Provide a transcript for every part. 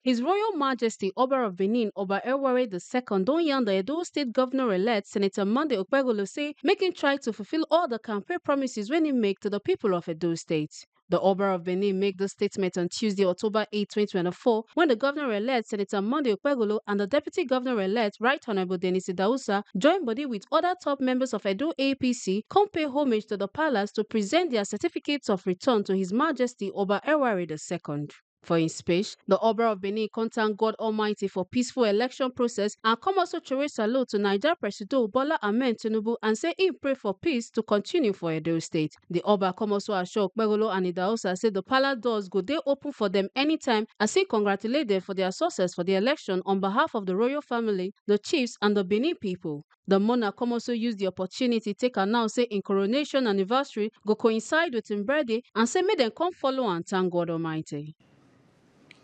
His Royal Majesty Oba of Benin, Oba Ewuare II, don yarn the Edo State Governor-elect Senator Monday Okpebholo say make him try to fulfill all the campaign promises when he make to the people of Edo State. The Oba of Benin made the statement on Tuesday, October 8, 2024, when the Governor-elect Senator Monday Okpebholo and the Deputy Governor-elect Right Honorable Dennis Idausa joined body with other top members of Edo APC come pay homage to the palace to present their certificates of return to His Majesty Oba Ewuare II. For his speech, the Oba of Benin thank God Almighty for peaceful election process and come also throw a salute to Niger President Bola Ahmed Tinubu and say he pray for peace to continue for Edo State. The Oba come also assure Okpebholo and Idausa say the palace doors go dey open for them anytime as he congratulate them for their success for the election on behalf of the royal family, the chiefs and the Benin people. The monarch come also use the opportunity take announce say in coronation anniversary go coincide with him birthday and say make them come follow and thank God Almighty.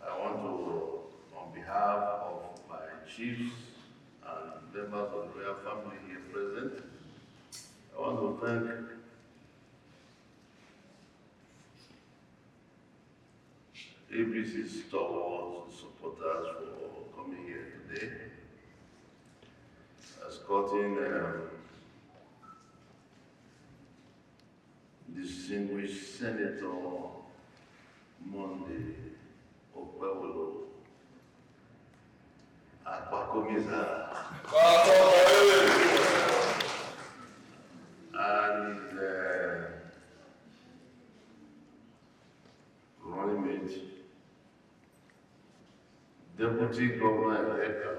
I want to, on behalf of my chiefs and members of the royal family here present, I want to thank APC stalwart supporters for coming here today, escorting distinguished Senator Monday Okpebholo, Akwakomiza, and running mate, Deputy Governor-elect.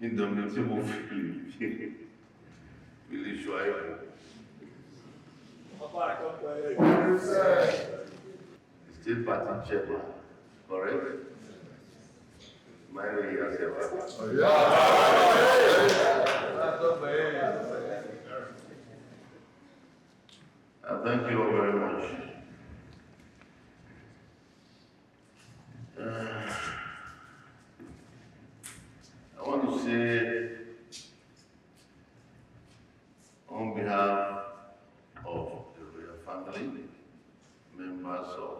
Indemnity mo fili Shuaibu. State party chairman, correct? My way as thank you all very much. I want to say, on behalf of the royal family, members of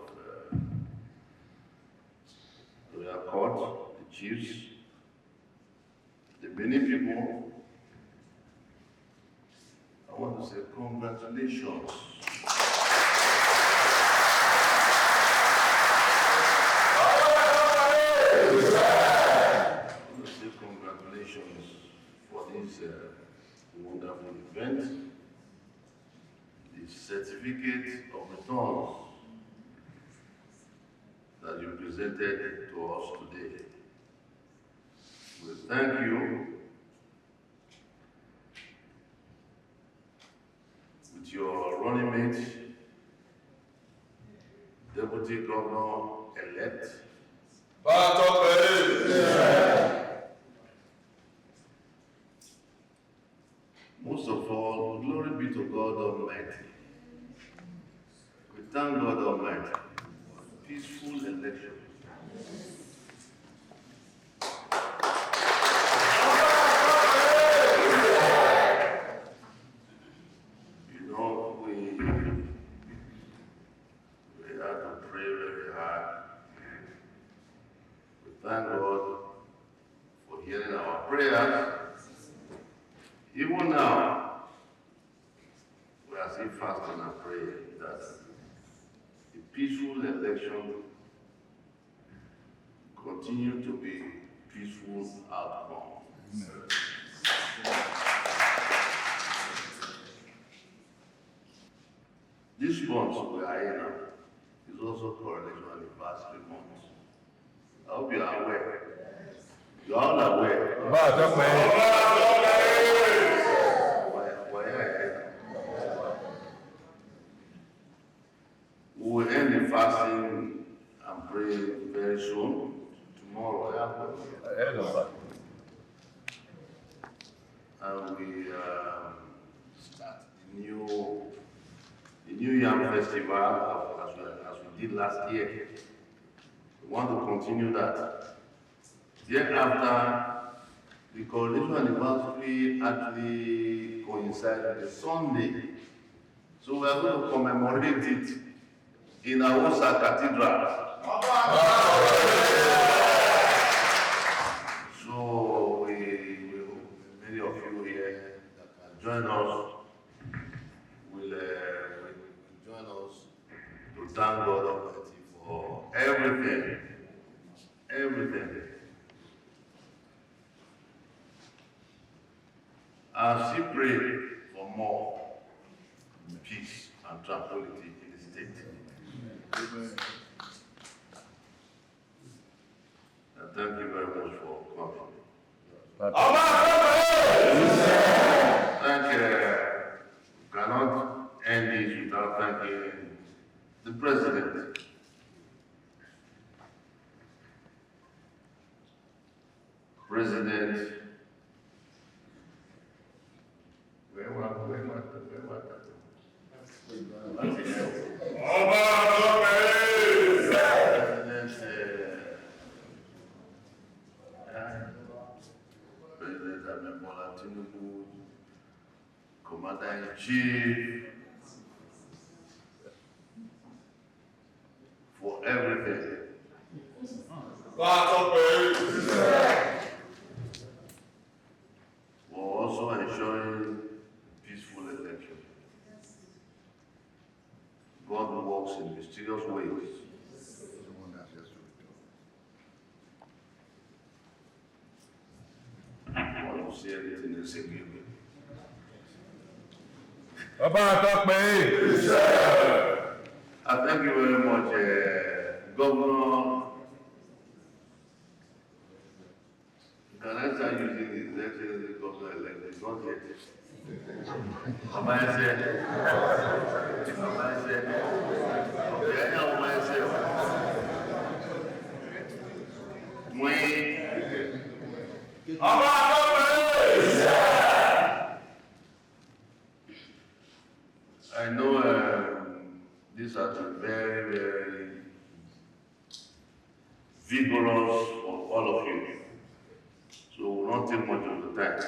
the royal court, the chiefs, the Benin people, I want to say congratulations. Congratulations for this wonderful event, the certificate of return that you presented to us today. We thank you with your running mate, Deputy Governor-elect. Most of all, glory be to God Almighty. We thank God Almighty for peaceful election. You know, we had to pray very hard. We thank God for hearing our prayers. Even now, we are still fasting and praying that the peaceful election continue to be peaceful outcome. This month we are in now is also coronation anniversary month. I hope you are aware. You are all aware. We will end the fasting and praying very soon. Tomorrow, and we start the new Yam Festival as we did last year. We want to continue that. Thereafter, the coronation anniversary actually coincides with the Sunday. So we are going to commemorate it in Awosa Cathedral. So many of you here that can join us will join us to thank God Almighty for everything. As we pray for more peace and tranquility in the state. Amen. And thank you very much for coming. Cannot end this without thanking the President. President Oba Tinubu, Commander-in-Chief, for everything. For also ensuring peaceful election. God works in mysterious ways. I want to say everything in single. I thank you very much, Governor. Can I start using his excellency Governor-elect? It's not yet. Am I saying? Okay, I know myself. I know these are very, very vigorous for all of you. So we will not take much of the time.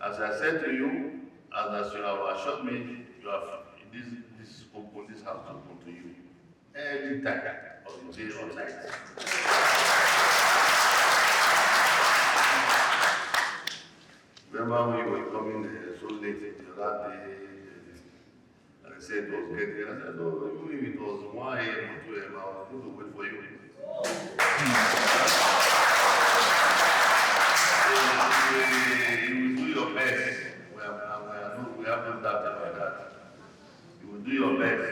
As I said to you, as you have assured me, you have this house open to you any time of the day or night. Remember when you were coming so late the other day, and I said it was getting, I said, no, even if it was 1 a.m. or 2 a.m., I was going to wait for you. You will do your best. We have no doubt about that. You will do your best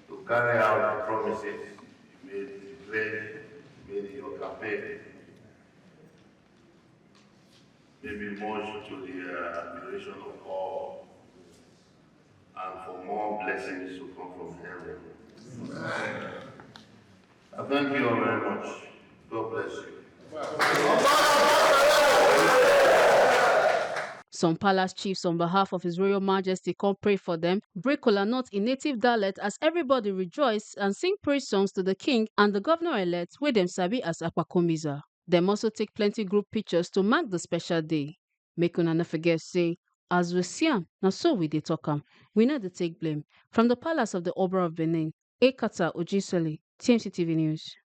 to carry out the promises you made in your campaign. Maybe much to the admiration of all, and for more blessings to come from heaven. Amen. I thank you all very much. God bless you. Some palace chiefs on behalf of His Royal Majesty come pray for them, break kola nut in native dialect as everybody rejoice and sing praise songs to the king and the governor-elect wey dem sabi as Akwakomiza. Dem also take plenty group pictures to mark the special day. Make una no forget say, as we see am, na so we dey talk am. We no dey take blame. From the palace of the Oba of Benin, Ekata Ojisoli, TMC TV News.